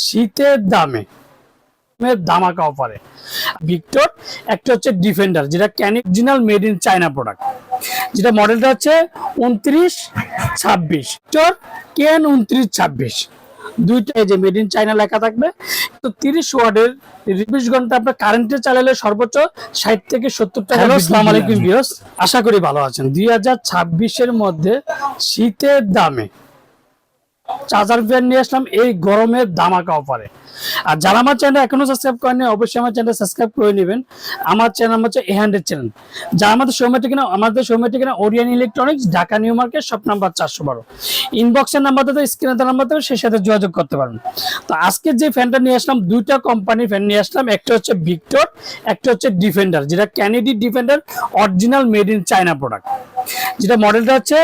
শীতের দামে ধামাকা অফারে ভিক্টর একটা হচ্ছে ডিফেন্ডার, যেটা original made in China product, যেটা মডেলটা হচ্ছে 2926 ভিক্টর কেন 2926। দুইটা এই যে মেড ইন চায়না লেখা থাকবে। তো 30 ওয়াটের 20 ঘন্টা আপনার কারেন্টে চালালে সর্বোচ্চ 60 থেকে 70 টাকা। হ্যালো, আসসালামু আলাইকুম ভিউয়ার্স, আশা করি ভালো আছেন। 2026 এর মধ্যে শীতের দামে চার্জার ফ্যান নিয়ে আসলাম এই গরমের ধামাকা অফারে। আর যারা আমার চ্যানেল এখনো সাবস্ক্রাইব করেনি অবশ্যই আমার চ্যানেল সাবস্ক্রাইব করে নেবেন। আমার চ্যানেল হচ্ছে এ100 চ্যানেল। যারা আমাদের শোরুমে কিনা Orion electronics, Dhaka new market, shop number 412। ইনবক্সের নাম্বারটা স্ক্রিনে দেওয়া নাম্বারটা সেই সাথে যোগাযোগ করতে পারেন। তো আজকে যে ফ্যানটা নিয়ে আসলাম, দুইটা কোম্পানির ফ্যান নিয়ে আসলাম। একটা হচ্ছে ভিক্টর, একটা হচ্ছে ডিফেন্ডার, যেটা Kennedy defender original made in China product, যেটা মডেলটা হচ্ছে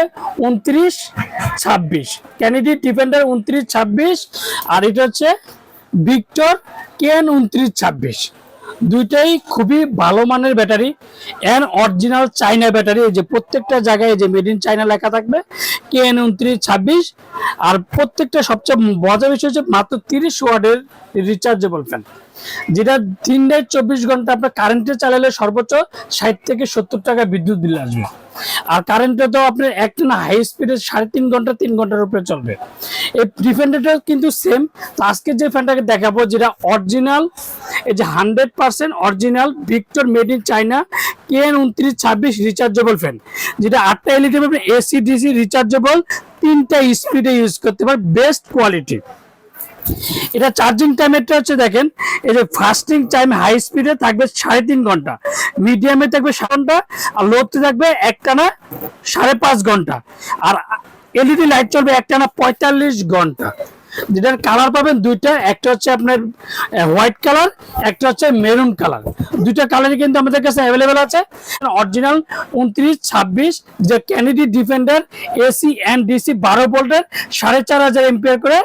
2926 ক্যানেডি ডিফেন্ডার 2926। আর এটা হচ্ছে ভিক্টর কেন 2926। দুইটাই খুবই ভালো মানের battery and original China battery. এই যে প্রত্যেকটা জায়গায় যে মেড ইন চায়না লেখা থাকবে কেন 2926। আর প্রত্যেকটা সবচেয়ে মজার বিষয় হচ্ছে মাত্র 30 ওয়াটের রিচার্জেবল ফ্যান, যেটা 3 থেকে 24 ঘন্টা আপনার কারেন্টে চালালে সর্বোচ্চ 60 থেকে 70 টাকা বিদ্যুৎ বিল আসবে। আর কারেন্টে তো আপনার একটা না হাই স্পিডে 3.5 ঘন্টা 3 ঘন্টার উপরে চলবে। এই ডিফেন্ডারটা কিন্তু সেম। তো আজকে যে ফ্যানটাকে দেখাবো, যেটা অরিজিনাল, এই যে 100% original Victor made in China কেন 2926 রিচার্জেবল ফ্যান, যেটা 8টা এলইডি পাবেন, এসি ডিসি রিচার্জেবল, 3টা স্পিডে ইউজ করতে পারে, বেস্ট কোয়ালিটি। এটা চার্জিং টাইমটা হচ্ছে দেখেন, এই যে ফাস্টিং টাইম হাই স্পিডে থাকবে 3.5 ঘন্টা, মিডিয়ামে থাকবে 7 ঘন্টা, আর লোতে থাকবে একটানা 5.5 ঘন্টা। আর এলইডি লাইট চলবে একটানা 45 ঘন্টা। যেটার কালার পাবেন দুইটা, একটা হচ্ছে আপনার হোয়াইট কালার, একটা হচ্ছে মেরুন কালার। দুইটা কালারই কিন্তু আমাদের কাছে অ্যাভেলেবেল আছে। অরিজিনাল 2926 যে Kennedy defender AC and DC 12 ভোল্টের 4500 এম্পিয়ার করে,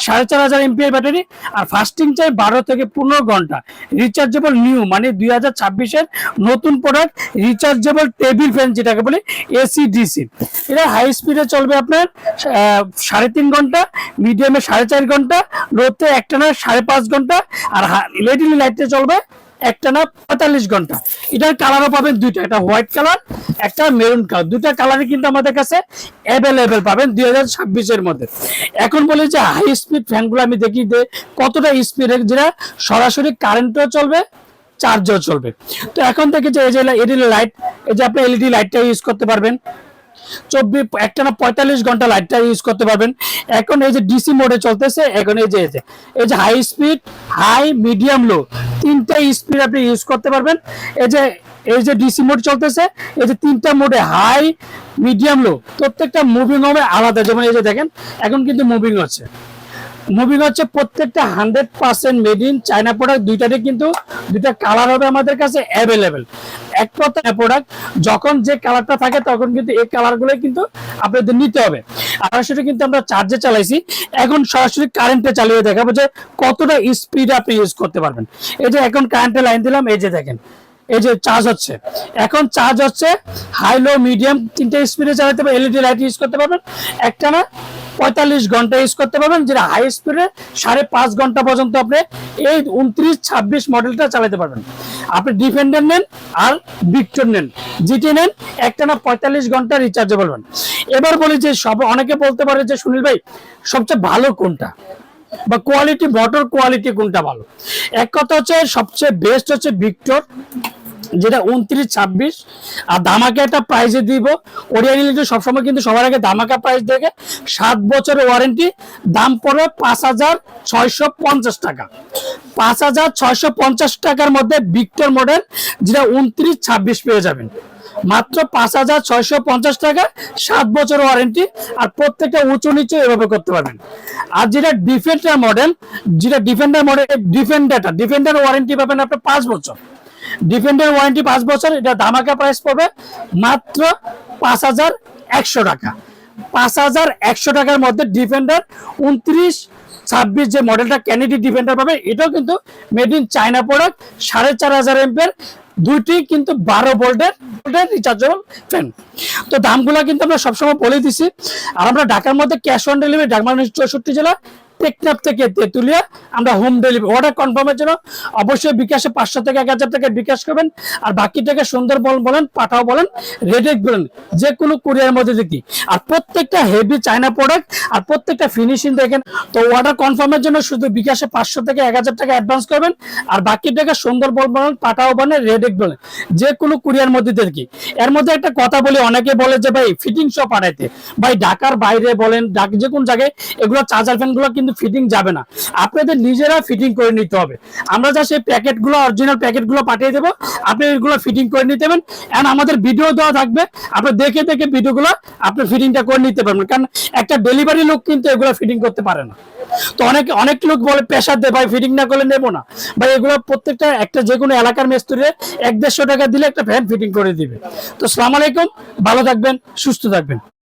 4500 এম্পিয়ার ব্যাটারি। আর ফাস্টিং চাই 12 থেকে 15 ঘন্টা। রিচার্জেবল নিউ মানে 2026-এর নতুন প্রোডাক্ট রিচার্জেবল টেবিল ফ্যান, যেটাকে বলে এসি ডিসি। এটা হাই স্পিডে চলবে আপনার 3.5 ঘন্টা, মিডিয়ামে 4.5 ঘন্টা, লোতে একটানা 5.5 ঘন্টা, আর এলইডি লাইটে চলবে একটানা 45 ঘন্টা। এটার কালারও পাবেন দুইটা, একটা হোয়াইট কালার, একটা মেরুন কালার। দুইটা কালারই কিন্তু আমাদের কাছে অ্যাভেলেবেল পাবেন 2026-এর মধ্যে। এখন বলি যে হাই স্পিড ফ্যানগুলো আমি দেখি যে কতটা স্পিড, যেটা সরাসরি কারেন্টও চলবে, চার্জও চলবে। তো এখন থেকে যে এই যে এলইডি লাইট, এই যে আপনি এলইডি লাইটটা ইউজ করতে পারবেন একটানা 45 ঘন্টা লাইটটা ইউজ করতে পারবেন। এখন এই যে ডিসি মোডে চলতেছে, এখন এই যে হাই স্পিড, হাই, মিডিয়াম, লো, 3টা স্পিড আপনি ইউজ করতে পারবেন। এই যে ডিসি মোড চলতেছে, এই যে 3টা মোডে হাই, মিডিয়াম, লো, প্রত্যেকটা মুভিং হবে আলাদা। যেমন এই যে দেখেন এখন কিন্তু মুভিং হচ্ছে প্রত্যেকটা 100% মেড ইন চায়না প্রোডাক্ট। দুইটারই কিন্তু দুইটা কালার হবে আমাদের কাছে অ্যাভেলেবেল। এক কথা প্রোডাক্ট যখন যে কালারটা থাকে তখন কিন্তু এই কালারগুলো কিন্তু আপনাদের নিতে হবে। সরাসরি কিন্তু আমরা চার্জে চালাইছি, এখন সরাসরি কারেন্টে চালিয়ে দেখাবো যে কতটা স্পিড আপনি ইউজ করতে পারবেন। এই যে এখন কারেন্টে লাইন দিলাম, এই যে দেখেন এই যে চার্জ হচ্ছে, এখন চার্জ হচ্ছে হাই, লো, মিডিয়াম 3টে স্পিডে চালাতে পারবেন। এলইডি লাইট ইউজ করতে পারবেন একটানা 45 ঘন্টা ইউজ করতে পারবেন, যেটা হাই স্পিডে 5.5 ঘন্টা পর্যন্ত আপনি এই 2926 মডেলটা চালাতে পারবেন। আপনি ডিফেন্ডার নেন আর ভিক্টর নেন, যেটি নেন একটানা 45 ঘন্টা রিচার্জেবল হন। এবার বলি যে অনেকে বলতে পারে যে সুনীল ভাই সবচেয়ে ভালো কোনটা, বা কোয়ালিটি, মোটর কোয়ালিটি কোনটা ভালো। এক কথা হচ্ছে সবচেয়ে বেস্ট হচ্ছে ভিক্টর, যেটা 2926। আর ধামাকা একটা প্রাইজে দিব। ওরিয়ন ইলেকট্রিক সবসময় কিন্তু সবার আগে ধামাকা প্রাইস দেখে, 7 বছরের ওয়ারেন্টি, দাম পড়বে 5650 টাকা। 5650 টাকার মধ্যে ভিক্টর মডেল যেটা 2926 পেয়ে যাবেন মাত্র 5650 টাকা, 7 বছর ওয়ারেন্টি। আর প্রত্যেকটা উঁচু নিচু এভাবে করতে পারবেন। আর যেটা ডিফেন্ডার ওয়ারেন্টি পাবেন আপনার 5 বছর। ডিফেন্ডার ওয়ারেন্টি 5 বছর। এটা ধামাকা প্রাইস পড়বে মাত্র 5100 টাকা। 5100 টাকার মধ্যে ডিফেন্ডার 2926 যে মডেলটা ক্যানেডি ডিফেন্ডার পাবে, এটাও কিন্তু made in China product, 4500 ampere, দুইটি কিন্তু 12 ভোল্টের রিচার্জেবল ফ্যান। তো দামগুলো কিন্তু আমরা সবসময় বলে দিছি। আর আমরা ঢাকার মধ্যে ক্যাশ অন ডেলিভারি, ঢাকা 64 জেলা, টেকনাফ থেকে তেতুলিয়া আমরা হোম ডেলিভারি। অর্ডার কনফার্মের জন্য অবশ্যই বিকাশে 500 থেকে 1000 টাকা বিকাশ করবেন, আর বাকি টাকা সুন্দরবন বলেন, পাঠাও বলেন, রেডেক বলেন, যে কোনো কুরিয়ার মধ্যে দেখি। আর প্রত্যেকটা হেভি চায়না প্রোডাক্ট, আর প্রত্যেকটা ফিনিশিং দেখেন। তো অর্ডার কনফার্মের জন্য শুধু বিকাশে 500 থেকে 1000 টাকা অ্যাডভান্স করবেন, আর বাকি টাকা সুন্দরবন বলেন, পাঠাও বলেন, রেডেক বলেন, যে কোনো কুরিয়ার মধ্যে দেখি। এর মধ্যে একটা কথা বলি, অনেকে বলে যে ভাই ফিটিং সহ পাঠাইতে, ভাই ঢাকার বাইরে বলেন, যে কোন জায়গায় এগুলো চার্জার ফ্যান গুলো কিন্তু ফিটিং যাবে না, আপনাদের নিজেরা ফিটিং করে নিতে হবে। আমরা যা সেই প্যাকেট গুলো, অরিজিনাল প্যাকেট গুলো পাঠিয়ে দেবো, আপনি এগুলো ফিটিং করে নিতে পারবেন। এন্ড আমাদের ভিডিও দেওয়া থাকবে, আপনি দেখে দেখে ভিডিওগুলো আপনি ফিটিংটা করে নিতে পারবেন, কারণ একটা ডেলিভারি লোক কিন্তু এগুলো ফিটিং করতে পারে না। তো অনেক লোক বলে প্রেসার দেয়, ভাই ফিটিং না করলে নেবো না। ভাই এগুলো প্রত্যেকটা একটা যে কোনো এলাকার মিস্ত্রি 100-150 টাকা দিলে একটা ফ্যান ফিটিং করে দিবে। তো আসসালামু আলাইকুম, ভালো থাকবেন, সুস্থ থাকবেন।